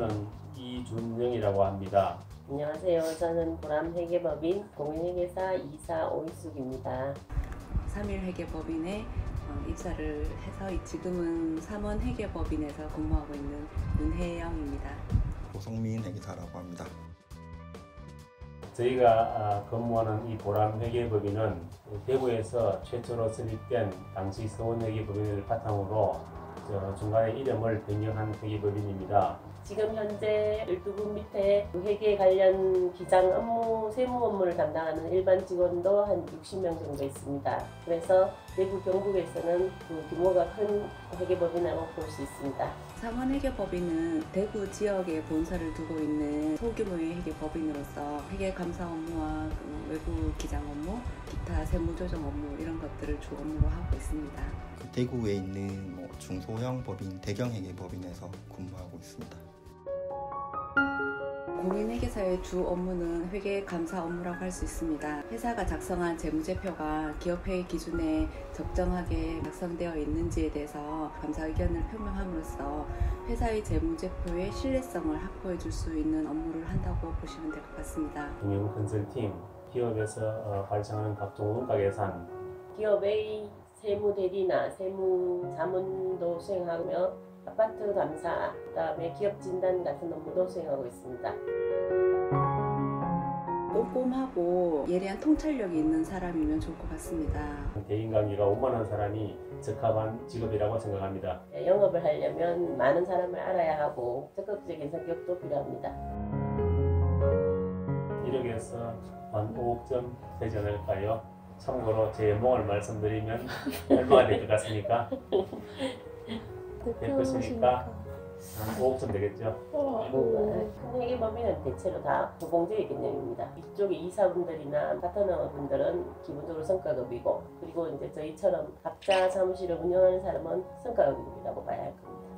저는 이준영이라고 합니다. 안녕하세요. 저는 보람회계법인 공인회계사 이사 오희숙입니다. 3일회계법인에 입사를 해서 지금은 삼원회계법인에서 근무하고 있는 윤혜영입니다. 고성민 회계사라고 합니다. 저희가 근무하는 이 보람회계법인은 대구에서 최초로 설립된 당시 서원회계법인을 바탕으로 중간에 이름을 변경한 회계법인입니다. 지금 현재 12분 밑에 회계 관련 기장 업무, 세무 업무를 담당하는 일반 직원도 한 60명 정도 있습니다. 그래서 대구 경북에서는 그 규모가 큰 회계법인이라고 볼 수 있습니다. 삼원회계법인은 대구 지역에 본사를 두고 있는 소규모의 회계법인으로서 회계 감사 업무와 외부 기장 업무, 기타 세무조정 업무 이런 것들을 주 업무로 하고 있습니다. 대구에 있는 중소형 법인, 대경 회계법인에서 근무하고 있습니다. 공인회계사의 주 업무는 회계 감사 업무라고 할 수 있습니다. 회사가 작성한 재무제표가 기업회의 기준에 적정하게 작성되어 있는지에 대해서 감사 의견을 표명함으로써 회사의 재무제표의 신뢰성을 확보해 줄 수 있는 업무를 한다고 보시면 될 것 같습니다. 경영 컨설팅, 기업에서 발생하는 각종 원가 계산, 기업의 세무 대리나 세무 자문도 수행하며 아파트 감사, 그다음에 기업 진단 같은 업무도 수행하고 있습니다. 꼼꼼하고 예리한 통찰력이 있는 사람이면 좋을 것 같습니다. 대인 관계가 오만한 사람이 적합한 직업이라고 생각합니다. 영업을 하려면 많은 사람을 알아야 하고 적극적인 성격도 필요합니다. 이렇게 해서 한 5억점 되지 않을까요? 참고로 제 연봉을 말씀드리면 얼마가 될 것 같습니까? 대표시니까 한 5억점 되겠죠? 큰 회계법인은 대체로 다 무봉제의 개념입니다. 이쪽의 이사분들이나 파트너분들은 기본적으로 성과급이고, 그리고 이제 저희처럼 각자 사무실을 운영하는 사람은 성과급이라고 봐야 할 겁니다.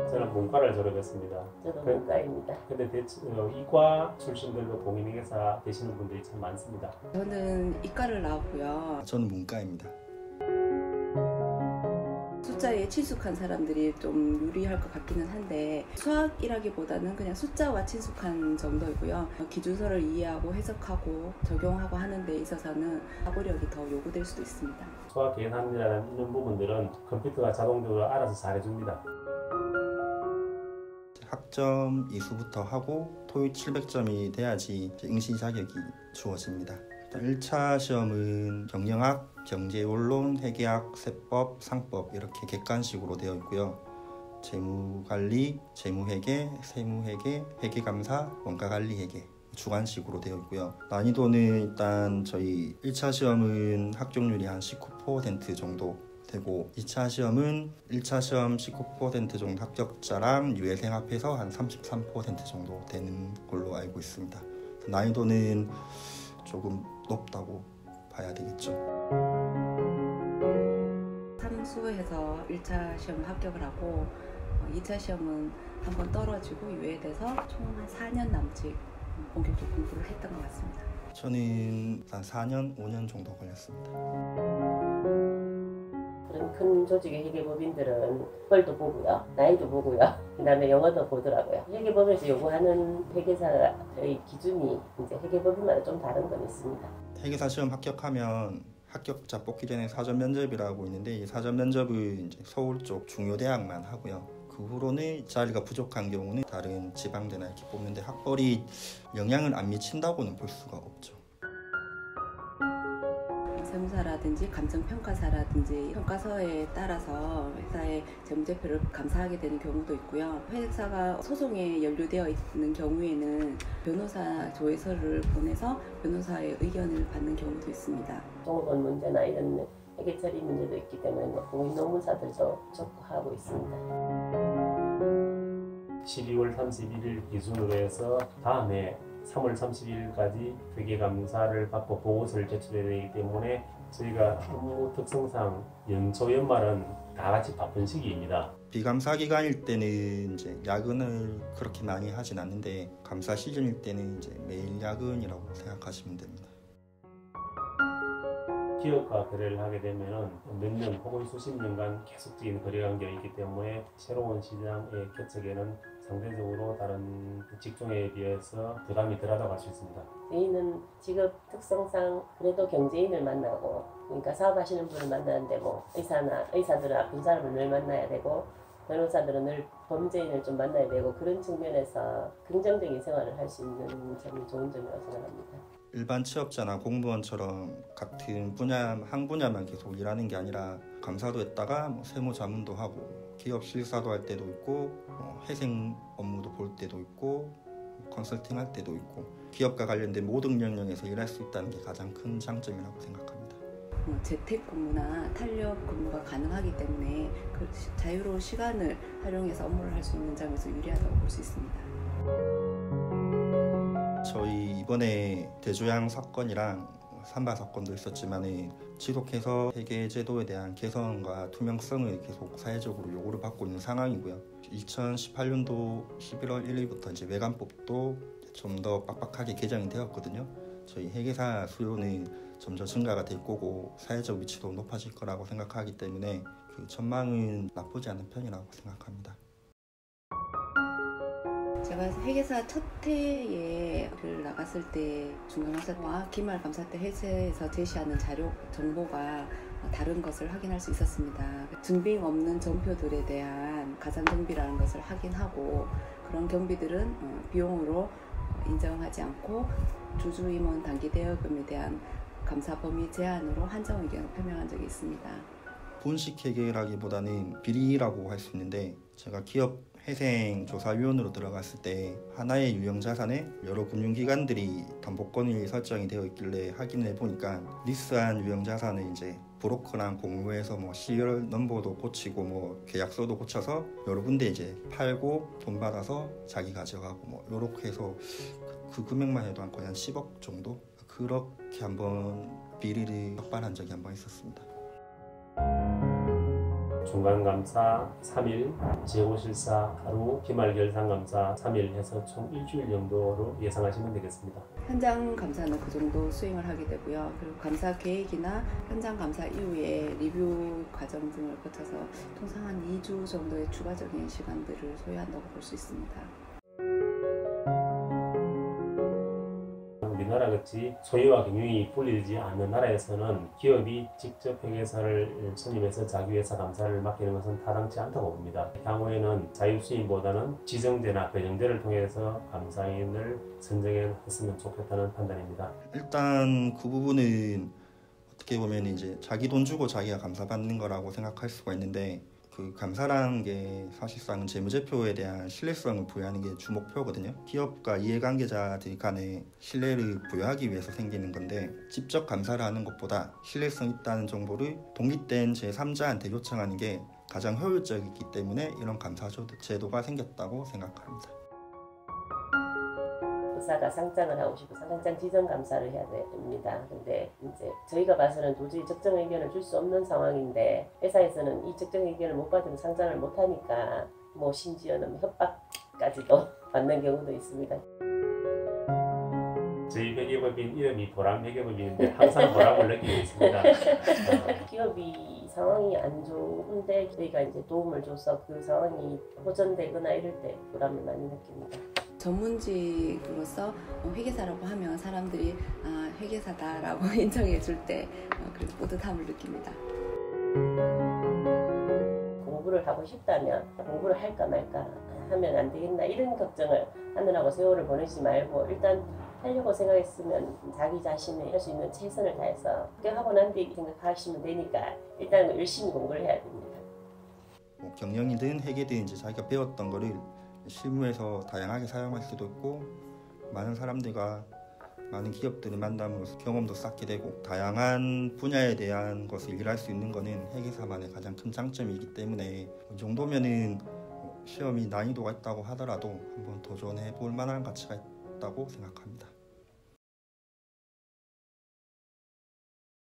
저는 문과를 졸업했습니다. 저도 문과입니다. 근데 이과 출신들도 공인회계사 되시는 분들이 참 많습니다. 저는 이과를 나왔고요. 저는 문과입니다. 숫자에 친숙한 사람들이 좀 유리할 것 같기는 한데 수학이라기보다는 그냥 숫자와 친숙한 정도이고요. 기준서를 이해하고 해석하고 적용하고 하는 데 있어서는 사고력이 더 요구될 수도 있습니다. 수학 계산이라는 이런 부분들은 컴퓨터가 자동적으로 알아서 잘해줍니다. 학점 이수부터 하고 토익 700점이 돼야지 응시 자격이 주어집니다. 1차 시험은 경영학, 경제원론, 회계학, 세법, 상법 이렇게 객관식으로 되어 있고요. 재무관리, 재무회계, 세무회계, 회계감사, 원가관리회계 주관식으로 되어 있고요. 난이도는 일단 저희 1차 시험은 합격률이 한 19% 정도 되고 2차 시험은 1차 시험 19% 정도 합격자랑 유예생 합해서 한 33% 정도 되는 걸로 알고 있습니다. 난이도는 조금 높다고 봐야 되겠죠. 삼수해서 1차 시험 합격을 하고 2차 시험은 한번 떨어지고 유예돼서 총 한 4년 남짓 본격적 공부를 했던 것 같습니다. 저는 한 4년, 5년 정도 걸렸습니다. 그런 큰 조직의 회계법인들은 뻘도 보고요, 나이도 보고요, 그 다음에 영어도 보더라고요. 회계법에서 요구하는 회계사의 기준이 이제 회계법인마다 좀 다른 건 있습니다. 회계사 시험 합격하면 합격자 뽑기 전에 사전 면접이라고 있는데 이 사전 면접은 이제 서울 쪽 중요 대학만 하고요. 그 후로는 자리가 부족한 경우는 다른 지방대나 이렇게 뽑는데 학벌이 영향을 안 미친다고는 볼 수가 없죠. 세무사라든지 감정평가사라든지 평가서에 따라서 회사의 재무제표를 감사하게 되는 경우도 있고요. 회사가 소송에 연루되어 있는 경우에는 변호사 조회서를 보내서 변호사의 의견을 받는 경우도 있습니다. 종업원 문제나 이런 회계 처리 문제도 있기 때문에 공인노무사들도 촉구하고 있습니다. 12월 31일 기준으로 해서 다음해 3월 30일까지 회계감사를 받고 보고서를 제출해야 되기 때문에 저희가 업무 특성상 연초 연말은 다 같이 바쁜 시기입니다. 비감사 기간일 때는 이제 야근을 그렇게 많이 하진 않는데 감사 시즌일 때는 이제 매일 야근이라고 생각하시면 됩니다. 기업과 거래를 하게 되면은 몇 년 혹은 수십 년간 계속적인 거래 관계가 있기 때문에 새로운 시장의 개척에는 상대적으로 다른 직종에 비해서 부담이 덜하다고 할 수 있습니다. 저희는 직업 특성상 그래도 경제인을 만나고, 그러니까 사업하시는 분을 만나는데 뭐 의사들은 아픈 사람을 늘 만나야 되고, 변호사들은 늘 범죄인을 좀 만나야 되고, 그런 측면에서 긍정적인 생활을 할 수 있는 점이 좋은 점이라고 생각합니다. 일반 취업자나 공무원처럼 같은 분야 한 분야만 계속 일하는 게 아니라 감사도 했다가 뭐 세무 자문도 하고 기업 실사도 할 때도 있고 회생 업무도 볼 때도 있고 컨설팅 할 때도 있고 기업과 관련된 모든 영역에서 일할 수 있다는 게 가장 큰 장점이라고 생각합니다. 재택근무나 탄력 근무가 가능하기 때문에 그 자유로운 시간을 활용해서 업무를 할 수 있는 점에서 유리하다고 볼 수 있습니다. 저희 이번에 대조양 사건이랑 삼바 사건도 있었지만 지속해서 회계 제도에 대한 개선과 투명성을 계속 사회적으로 요구를 받고 있는 상황이고요. 2018년도 11월 1일부터 이제 외관법도 좀 더 빡빡하게 개정이 되었거든요. 저희 회계사 수요는 점점 증가가 될 거고 사회적 위치도 높아질 거라고 생각하기 때문에 그 전망은 나쁘지 않은 편이라고 생각합니다. 제가 회계사 첫 해에 나갔을 때 중간감사와 기말감사 때 회사에서 제시하는 자료 정보가 다른 것을 확인할 수 있었습니다. 증빙 없는 전표들에 대한 가산정비라는 것을 확인하고 그런 경비들은 비용으로 인정하지 않고 주주임원 단기대여금에 대한 감사 범위 제한으로 한정 의견을 표명한 적이 있습니다. 분식 회계라기보다는 비리라고 할 수 있는데 제가 기업 회생조사위원으로 들어갔을 때 하나의 유형자산에 여러 금융기관들이 담보권이 설정이 되어 있길래 확인해 보니까 리스트한 유형자산을 이제 브로커랑 공모해서 뭐 시리얼 넘버도 고치고 뭐 계약서도 고쳐서 여러 군데 이제 팔고 돈 받아서 자기 가져가고 뭐 이렇게 해서 그 금액만 해도 한 거의 한 10억 정도 그렇게 한번 비리를 적발한 적이 한번 있었습니다. 중간감사 3일, 재고실사 하루, 기말결산감사 3일 해서 총 일주일 정도로 예상하시면 되겠습니다. 현장 감사는 그 정도 수행을 하게 되고요. 그리고 감사 계획이나 현장 감사 이후에 리뷰 과정 등을 거쳐서 통상 한 2주 정도의 추가적인 시간들을 소요한다고 볼 수 있습니다. 우리나라 같이 소유와 경영이 분리되지 않는 나라에서는 기업이 직접 회계사를 선임해서 자기 회사 감사를 맡기는 것은 타당치 않다고 봅니다. 향후에는 자율수임보다는 지정제나 배정제를 통해서 감사인을 선정했으면 좋겠다는 판단입니다. 일단 그 부분은 어떻게 보면 이제 자기 돈 주고 자기가 감사받는 거라고 생각할 수가 있는데 그 감사라는 게 사실상 재무제표에 대한 신뢰성을 부여하는 게 주 목표거든요. 기업과 이해관계자들 간에 신뢰를 부여하기 위해서 생기는 건데 직접 감사를 하는 것보다 신뢰성 있다는 정보를 독립된 제3자한테 요청하는 게 가장 효율적이기 때문에 이런 감사 제도가 생겼다고 생각합니다. 회사가 상장을 하고 싶어서 상장 지정 감사를 해야 됩니다. 근데 이제 저희가 봐서는 도저히 적정 의견을 줄 수 없는 상황인데 회사에서는 이 적정 의견을 못 받으면 상장을 못 하니까 뭐 심지어는 협박까지도 받는 경우도 있습니다. 저희 회계법인 이름이 보람회계법인인데 항상 보람을 느끼고 있습니다. 기업이 상황이 안 좋은데 저희가 이제 도움을 줘서 그 상황이 호전되거나 이럴 때 보람을 많이 느낍니다. 전문직으로서 회계사라고 하면 사람들이 회계사다라고 인정해 줄 때 그래서 뿌듯함을 느낍니다. 공부를 하고 싶다면 공부를 할까 말까 하면 안 되겠나 이런 걱정을 하느라고 세월을 보내지 말고 일단 하려고 생각했으면 자기 자신이 할 수 있는 최선을 다해서 합격하고 난 뒤 생각하시면 되니까 일단 열심히 공부를 해야 됩니다. 경영이든 회계든 이제 자기가 배웠던 거를 실무에서 다양하게 사용할 수도 있고 많은 사람들과 많은 기업들을 만남으로써 경험도 쌓게 되고 다양한 분야에 대한 것을 일할 수 있는 것은 회계사만의 가장 큰 장점이기 때문에 이 정도면은 시험이 난이도가 있다고 하더라도 한번 도전해 볼 만한 가치가 있다고 생각합니다.